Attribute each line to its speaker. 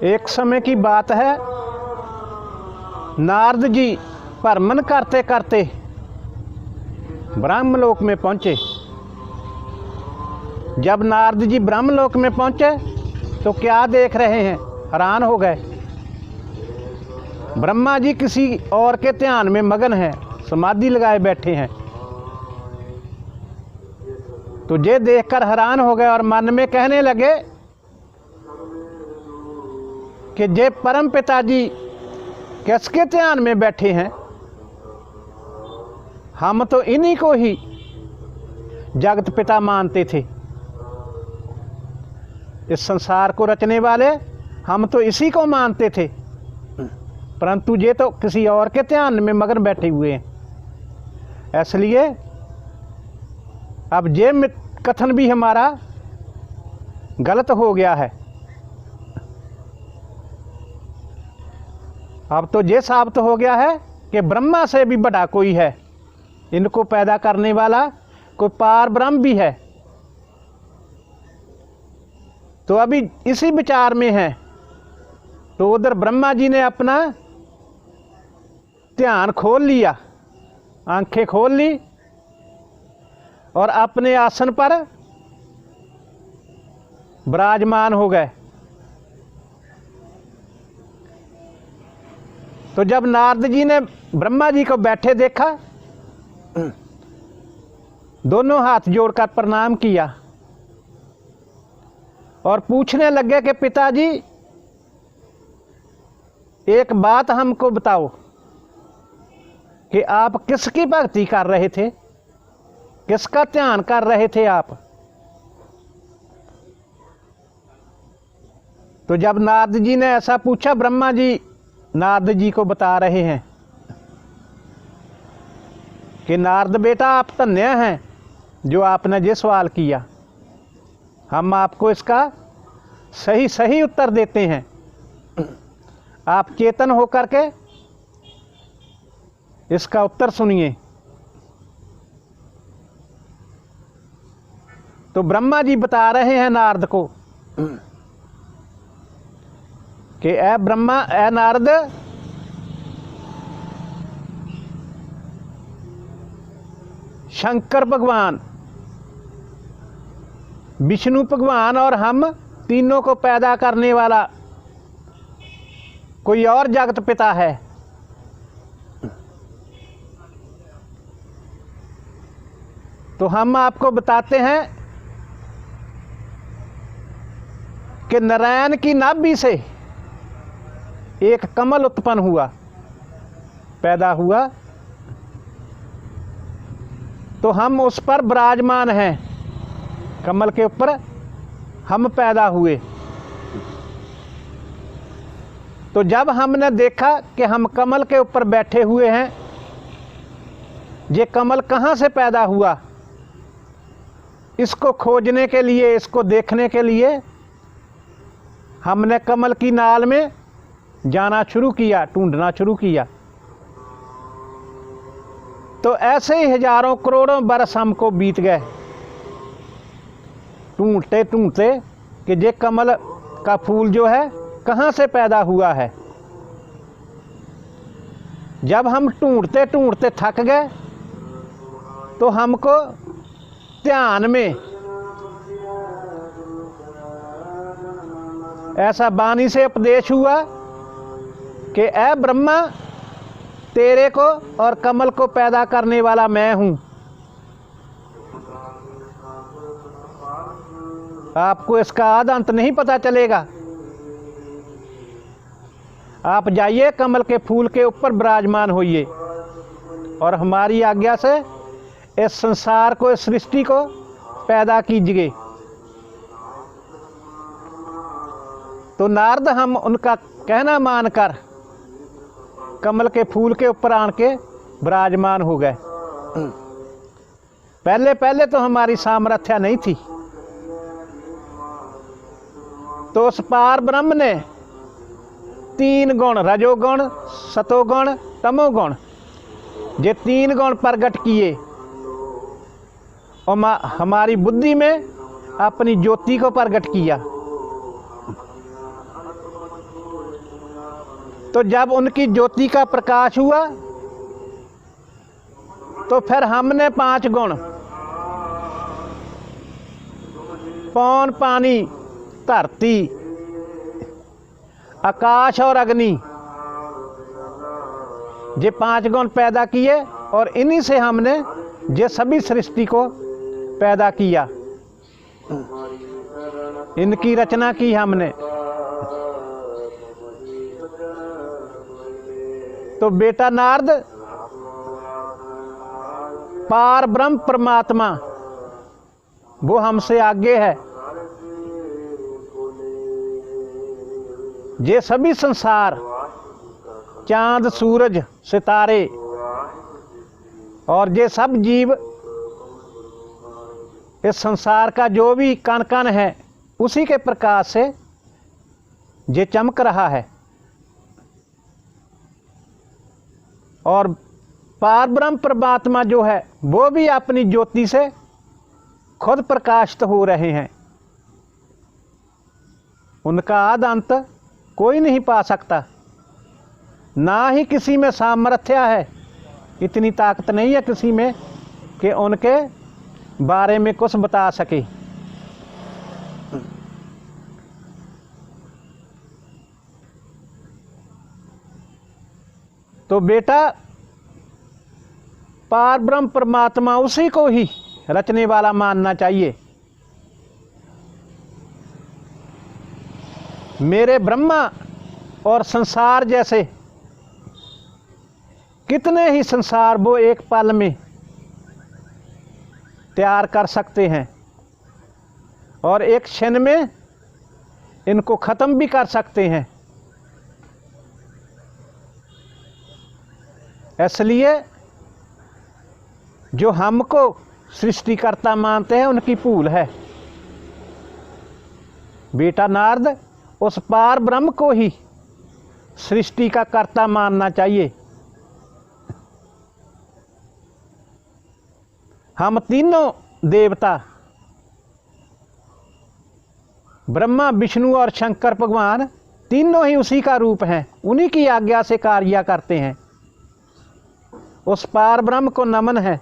Speaker 1: एक समय की बात है, नारद जी भ्रमण करते करते ब्रह्मलोक में पहुँचे। जब नारद जी ब्रह्मलोक में पहुँचे तो क्या देख रहे हैं, हैरान हो गए। ब्रह्मा जी किसी और के ध्यान में मगन हैं, समाधि लगाए बैठे हैं। तो ये देखकर हैरान हो गए और मन में कहने लगे कि जे परम पिताजी किसके ध्यान में बैठे हैं, हम तो इन्हीं को ही जगत पिता मानते थे। इस संसार को रचने वाले हम तो इसी को मानते थे, परंतु ये तो किसी और के ध्यान में मगन बैठे हुए हैं। इसलिए अब ये कथन भी हमारा गलत हो गया है। अब तो ये साबित हो गया है कि ब्रह्मा से भी बड़ा कोई है, इनको पैदा करने वाला कोई पार ब्रह्म भी है। तो अभी इसी विचार में है। तो उधर ब्रह्मा जी ने अपना ध्यान खोल लिया, आंखें खोल ली और अपने आसन पर विराजमान हो गए। तो जब नारद जी ने ब्रह्मा जी को बैठे देखा, दोनों हाथ जोड़कर प्रणाम किया और पूछने लगे कि पिताजी एक बात हमको बताओ कि आप किसकी भक्ति कर रहे थे, किसका ध्यान कर रहे थे आप। तो जब नारद जी ने ऐसा पूछा, ब्रह्मा जी नारद जी को बता रहे हैं कि नारद बेटा आप धन्य हैं जो आपने ये सवाल किया, हम आपको इसका सही सही उत्तर देते हैं। आप चेतन होकर के इसका उत्तर सुनिए। तो ब्रह्मा जी बता रहे हैं नारद को कि ए ब्रह्मा, ए नारद, शंकर भगवान, विष्णु भगवान और हम तीनों को पैदा करने वाला कोई और जगत पिता है। तो हम आपको बताते हैं कि नारायण की नाभि से एक कमल उत्पन्न हुआ, पैदा हुआ। तो हम उस पर विराजमान हैं, कमल के ऊपर हम पैदा हुए। तो जब हमने देखा कि हम कमल के ऊपर बैठे हुए हैं, ये कमल कहाँ से पैदा हुआ, इसको खोजने के लिए, इसको देखने के लिए हमने कमल की नाल में जाना शुरू किया, ढूंढना शुरू किया। तो ऐसे ही हजारों करोड़ों बरस हमको बीत गए ढूंढते ढूंढते कि ये कमल का फूल जो है कहाँ से पैदा हुआ है। जब हम ढूंढते ढूंढते थक गए तो हमको ध्यान में ऐसा वाणी से उपदेश हुआ कि ए ब्रह्मा, तेरे को और कमल को पैदा करने वाला मैं हूं। आपको इसका आद अंत नहीं पता चलेगा। आप जाइए, कमल के फूल के ऊपर विराजमान होइए और हमारी आज्ञा से इस संसार को, इस सृष्टि को पैदा कीजिए। तो नारद हम उनका कहना मानकर कमल के फूल के ऊपर आन के विराजमान हो गए। पहले पहले तो हमारी सामर्थ्य नहीं थी। तो उस पार ब्रह्म ने 3 गुण, रजोगुण, सतोगुण, तमोगुण, ये 3 गुण प्रकट किए और हमारी बुद्धि में अपनी ज्योति को प्रकट किया। तो जब उनकी ज्योति का प्रकाश हुआ तो फिर हमने 5 गुण पौन, पानी, धरती, आकाश और अग्नि, ये 5 गुण पैदा किए और इन्हीं से हमने ये सभी सृष्टि को पैदा किया, इनकी रचना की हमने। तो बेटा नारद, पार ब्रह्म परमात्मा वो हमसे आगे है। ये सभी संसार, चांद, सूरज, सितारे और ये सब जीव, इस संसार का जो भी कण कण है उसी के प्रकाश से ये चमक रहा है। और पार ब्रह्म परमात्मा जो है वो भी अपनी ज्योति से खुद प्रकाशित हो रहे हैं। उनका आदि अंत कोई नहीं पा सकता, ना ही किसी में सामर्थ्य है, इतनी ताकत नहीं है किसी में कि उनके बारे में कुछ बता सके। तो बेटा पार ब्रह्म परमात्मा उसी को ही रचने वाला मानना चाहिए। मेरे ब्रह्मा और संसार जैसे कितने ही संसार वो एक पल में तैयार कर सकते हैं और एक क्षण में इनको ख़त्म भी कर सकते हैं। इसलिए जो हमको सृष्टिकर्ता मानते हैं उनकी भूल है। बेटा नारद, उस पार ब्रह्म को ही सृष्टि का कर्ता मानना चाहिए। हम तीनों देवता ब्रह्मा, विष्णु और शंकर भगवान तीनों ही उसी का रूप हैं, उन्हीं की आज्ञा से कार्य करते हैं। उस पार ब्रह्म को नमन है।